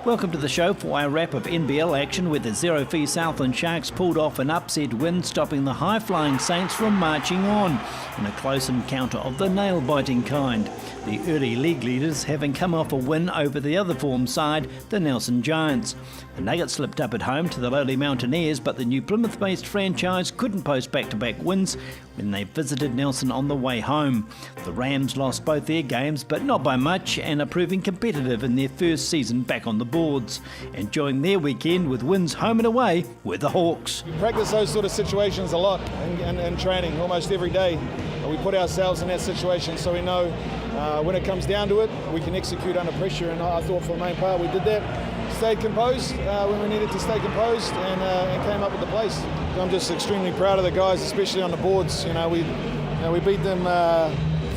Welcome to the show for our wrap of NBL action, where the zero-fee Southland Sharks pulled off an upset win, stopping the high-flying Saints from marching on in a close encounter of the nail-biting kind. The early league leaders having come off a win over the other form side, the Nelson Giants. The Nuggets slipped up at home to the lowly Mountaineers, but the new Plymouth-based franchise couldn't post back-to-back wins when they visited Nelson on the way home. The Rams lost both their games, but not by much, and are proving competitive in their first season back on the boards. Enjoying their weekend with wins home and away were the Hawks. We practice those sort of situations a lot in training, almost every day. We put ourselves in that situation so we know when it comes down to it, we can execute under pressure, and I thought for the main part we did that. Stayed composed when we needed to stay composed, and came up with the plays. I'm just extremely proud of the guys, especially on the boards. We beat them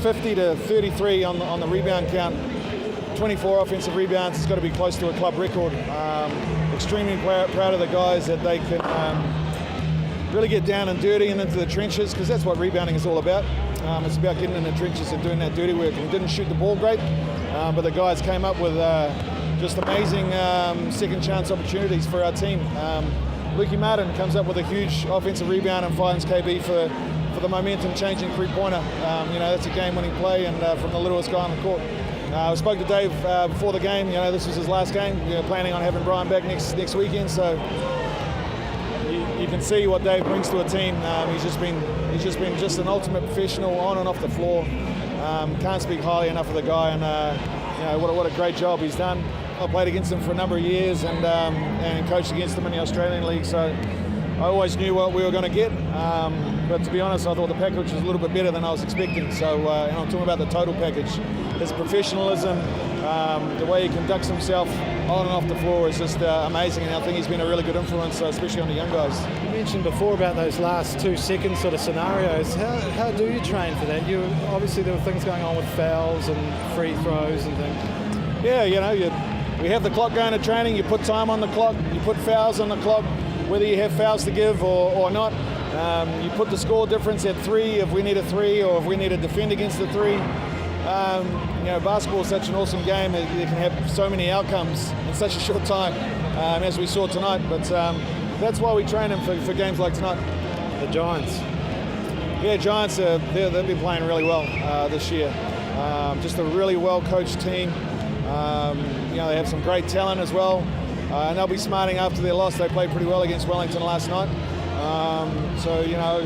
50-33 on the rebound count. 24 offensive rebounds. It's got to be close to a club record. Extremely proud of the guys that they can really get down and dirty and into the trenches, because that's what rebounding is all about. It's about getting in the trenches and doing that dirty work. We didn't shoot the ball great, but the guys came up with just amazing second chance opportunities for our team. Lukey Martin comes up with a huge offensive rebound and finds KB for the momentum-changing three-pointer. That's a game-winning play, and from the littlest guy on the court. I spoke to Dave before the game. This was his last game. We're planning on having Brian back next weekend, so you can see what Dave brings to a team. He's just been just an ultimate professional on and off the floor. Can't speak highly enough of the guy, and what a great job he's done. I played against him for a number of years and coached against him in the Australian League, so I always knew what we were going to get. But to be honest, I thought the package was a little bit better than I was expecting. So, and I'm talking about the total package. His professionalism, the way he conducts himself on and off the floor is just amazing. And I think he's been a really good influence, especially on the young guys. You mentioned before about those last 2 second sort of scenarios. How do you train for that? Obviously there were things going on with fouls and free throws and things. Yeah, we have the clock going to training. You put time on the clock. You put fouls on the clock, whether you have fouls to give or not. You put the score difference at 3 if we need a 3, or if we need to defend against the 3. Basketball is such an awesome game. It can have so many outcomes in such a short time, as we saw tonight. But that's why we train them for games like tonight. The Giants. Yeah, Giants, they've been playing really well this year. Just a really well-coached team. They have some great talent as well. And they'll be smarting after their loss. They played pretty well against Wellington last night.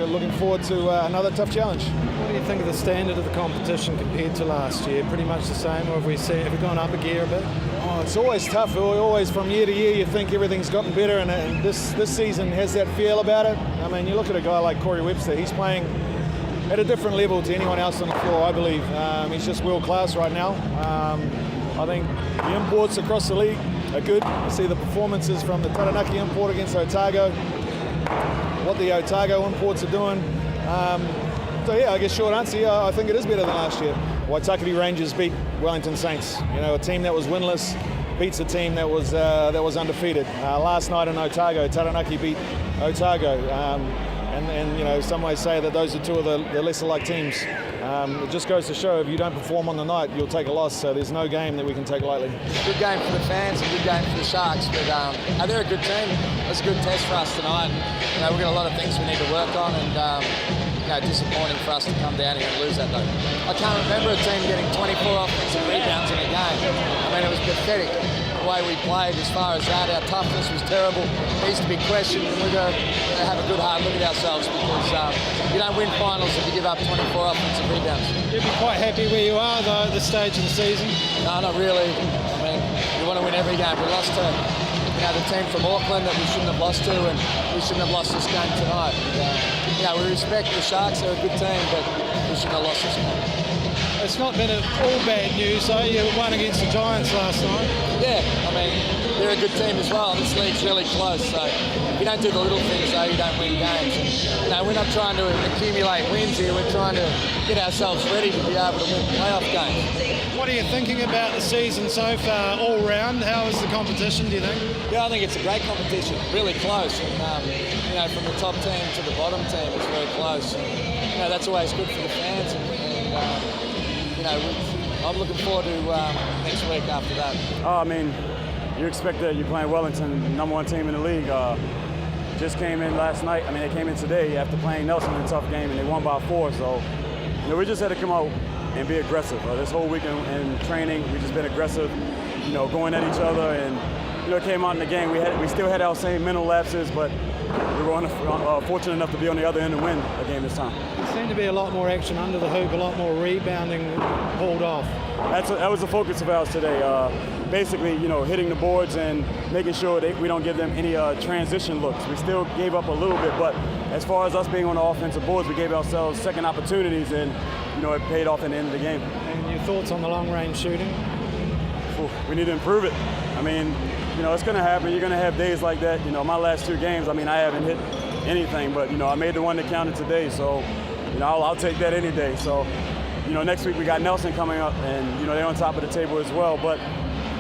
Looking forward to another tough challenge. What do you think of the standard of the competition compared to last year? Pretty much the same, or have we gone up a gear a bit? Oh, it's always tough. Always from year to year, you think everything's gotten better, and this season has that feel about it. I mean, you look at a guy like Corey Webster. He's playing at a different level to anyone else on the floor, I believe. He's just world class right now. I think the imports across the league are good. You see the performances from the Taranaki import against Otago, what the Otago imports are doing. I guess short answer, I think it is better than last year. Waitakere Rangers beat Wellington Saints. A team that was winless beats a team that was undefeated. Last night in Otago, Taranaki beat Otago. Some may say that those are 2 of the lesser-like teams. It just goes to show if you don't perform on the night, you'll take a loss. So there's no game that we can take lightly. Good game for the fans and good game for the Sharks. But they're a good team. It's a good test for us tonight. And, we've got a lot of things we need to work on, and disappointing for us to come down here and lose that though. I can't remember a team getting 24 offensive rebounds in a game. I mean, it was pathetic the way we played as far as that. Our toughness was terrible. It needs to be questioned, and we've got to have a good hard look at ourselves, because you don't win finals if you give up 24 offensive rebounds. You'd be quite happy where you are though at this stage of the season? No, not really. I mean, we want to win every game. We lost to the team from Auckland that we shouldn't have lost to, and we shouldn't have lost this game tonight. We respect the Sharks. They're a good team, but we shouldn't have lost this game. It's not been all bad news, though. You won against the Giants last night. Yeah, I mean, they're a good team as well. This league's really close, so if you don't do the little things, though, you don't win games. And, we're not trying to accumulate wins here. We're trying to get ourselves ready to be able to win playoff games. What are you thinking about the season so far, all round? How is the competition, do you think? Yeah, I think it's a great competition, really close. And, from the top team to the bottom team, it's very close. And, that's always good for the fans. I'm looking forward to next week after that. Oh, I mean, you expect that. You're playing Wellington, #1 team in the league. Just came in last night. I mean, they came in today after playing Nelson in a tough game, and they won by 4. So, you know, we just had to come out and be aggressive. This whole week in training, we've just been aggressive, you know, going at each other, and you know, came out in the game. We still had our same mental lapses, but we were fortunate enough to be on the other end and win a game this time. There seemed to be a lot more action under the hoop, a lot more rebounding pulled off. That was the focus of ours today. Basically, you know, hitting the boards and making sure that we don't give them any transition looks. We still gave up a little bit, but as far as us being on the offensive boards, we gave ourselves second opportunities, and you know, it paid off in the end of the game. And your thoughts on the long-range shooting? We need to improve it. I mean, you know, it's going to happen. You're going to have days like that. You know, my last 2 games, I mean, I haven't hit anything, but, you know, I made the one that counted today. So, you know, I'll take that any day. So, you know, next week we got Nelson coming up, and, you know, they're on top of the table as well. But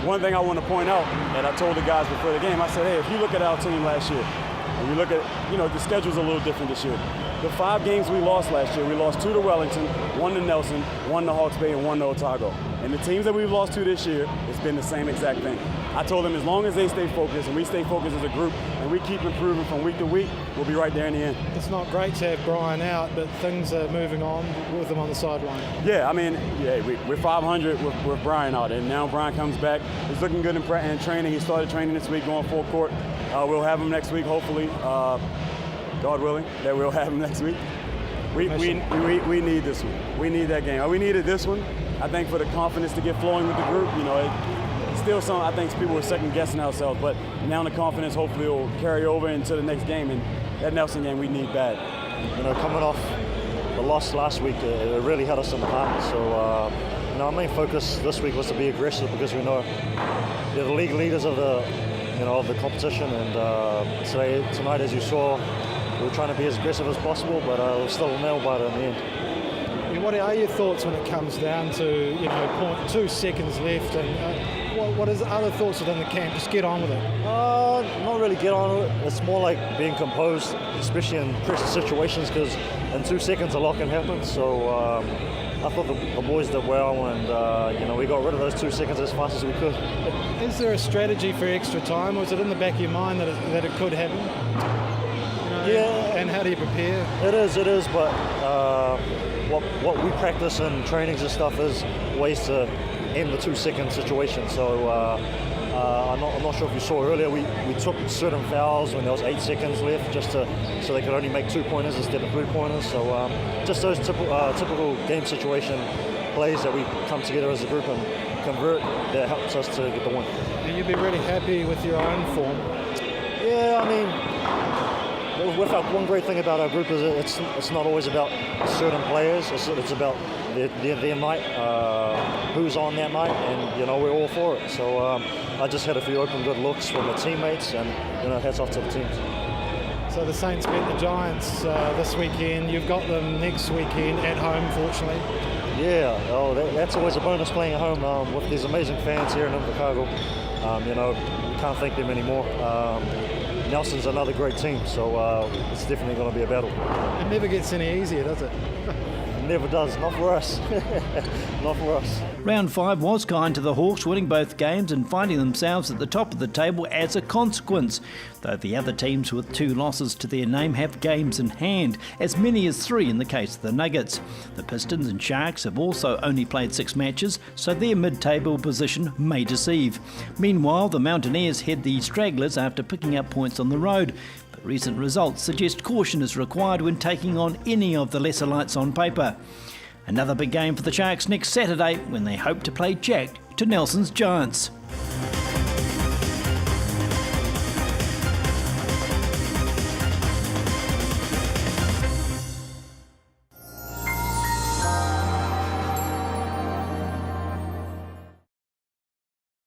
one thing I want to point out, and I told the guys before the game, I said, hey, if you look at our team last year, and you look at, you know, the schedule's a little different this year. The 5 games we lost last year, we lost 2 to Wellington, 1 to Nelson, 1 to Hawke's Bay, and 1 to Otago. And the teams that we've lost to this year, it's been the same exact thing. I told them as long as they stay focused and we stay focused as a group and we keep improving from week to week, we'll be right there in the end. It's not great to have Brian out, but things are moving on with him on the sideline. Yeah, I mean, yeah, we're 500 with Brian out, and now Brian comes back. He's looking good in training. He started training this week, going full court. We'll have him next week, hopefully, God willing, that we'll have him next week. We need this one. We need that game. We needed this one, I think, for the confidence to get flowing with the group. You know, still some, I think people were second guessing ourselves, but now the confidence hopefully will carry over into the next game, and that Nelson game we need bad. You know, coming off the loss last week, it really hit us in the heart. So, you know, our main focus this week was to be aggressive, because we know they're the league leaders of the, you know, of the competition. And tonight, as you saw, we were trying to be as aggressive as possible, but it was still a nail biter in the end. What are your thoughts when it comes down to, you know, 2 seconds left, and what is other thoughts within the camp? Just get on with it. Not really get on with it. It's more like being composed, especially in pressure situations, because in 2 seconds a lot can happen. So I thought the boys did well, and you know, we got rid of those 2 seconds as fast as we could. Is there a strategy for extra time, or is it in the back of your mind that it could happen? You know, yeah. And how do you prepare? It is, but what we practice in trainings and stuff is ways to end the 2 second situation. So I'm not sure if you saw earlier, we took certain fouls when there was 8 seconds left, just so they could only make 2-pointers instead of 3-pointers. So just those typical game situation plays that we come together as a group and convert, that helps us to get the win. And you'd be really happy with your own form. Yeah, I mean, one great thing about our group is it's not always about certain players. It's about their night, who's on that night, and you know, we're all for it. So I just had a few open good looks from the teammates, and you know, hats off to the teams. So the Saints beat the Giants this weekend. You've got them next weekend at home, fortunately. Yeah, that's always a bonus playing at home with these amazing fans here in Invercargill. You know, we can't thank them anymore. Nelson's another great team, so it's definitely going to be a battle. It never gets any easier, does it? Never does, not for us. Not for us. Round 5 was kind to the Hawks, winning both games and finding themselves at the top of the table as a consequence, though the other teams with 2 losses to their name have games in hand, as many as 3 in the case of the Nuggets. The Pistons and Sharks have also only played 6 matches, so their mid-table position may deceive. Meanwhile, the Mountaineers head the stragglers after picking up points on the road. But recent results suggest caution is required when taking on any of the lesser lights on paper. Another big game for the Sharks next Saturday, when they hope to play Jack to Nelson's Giants.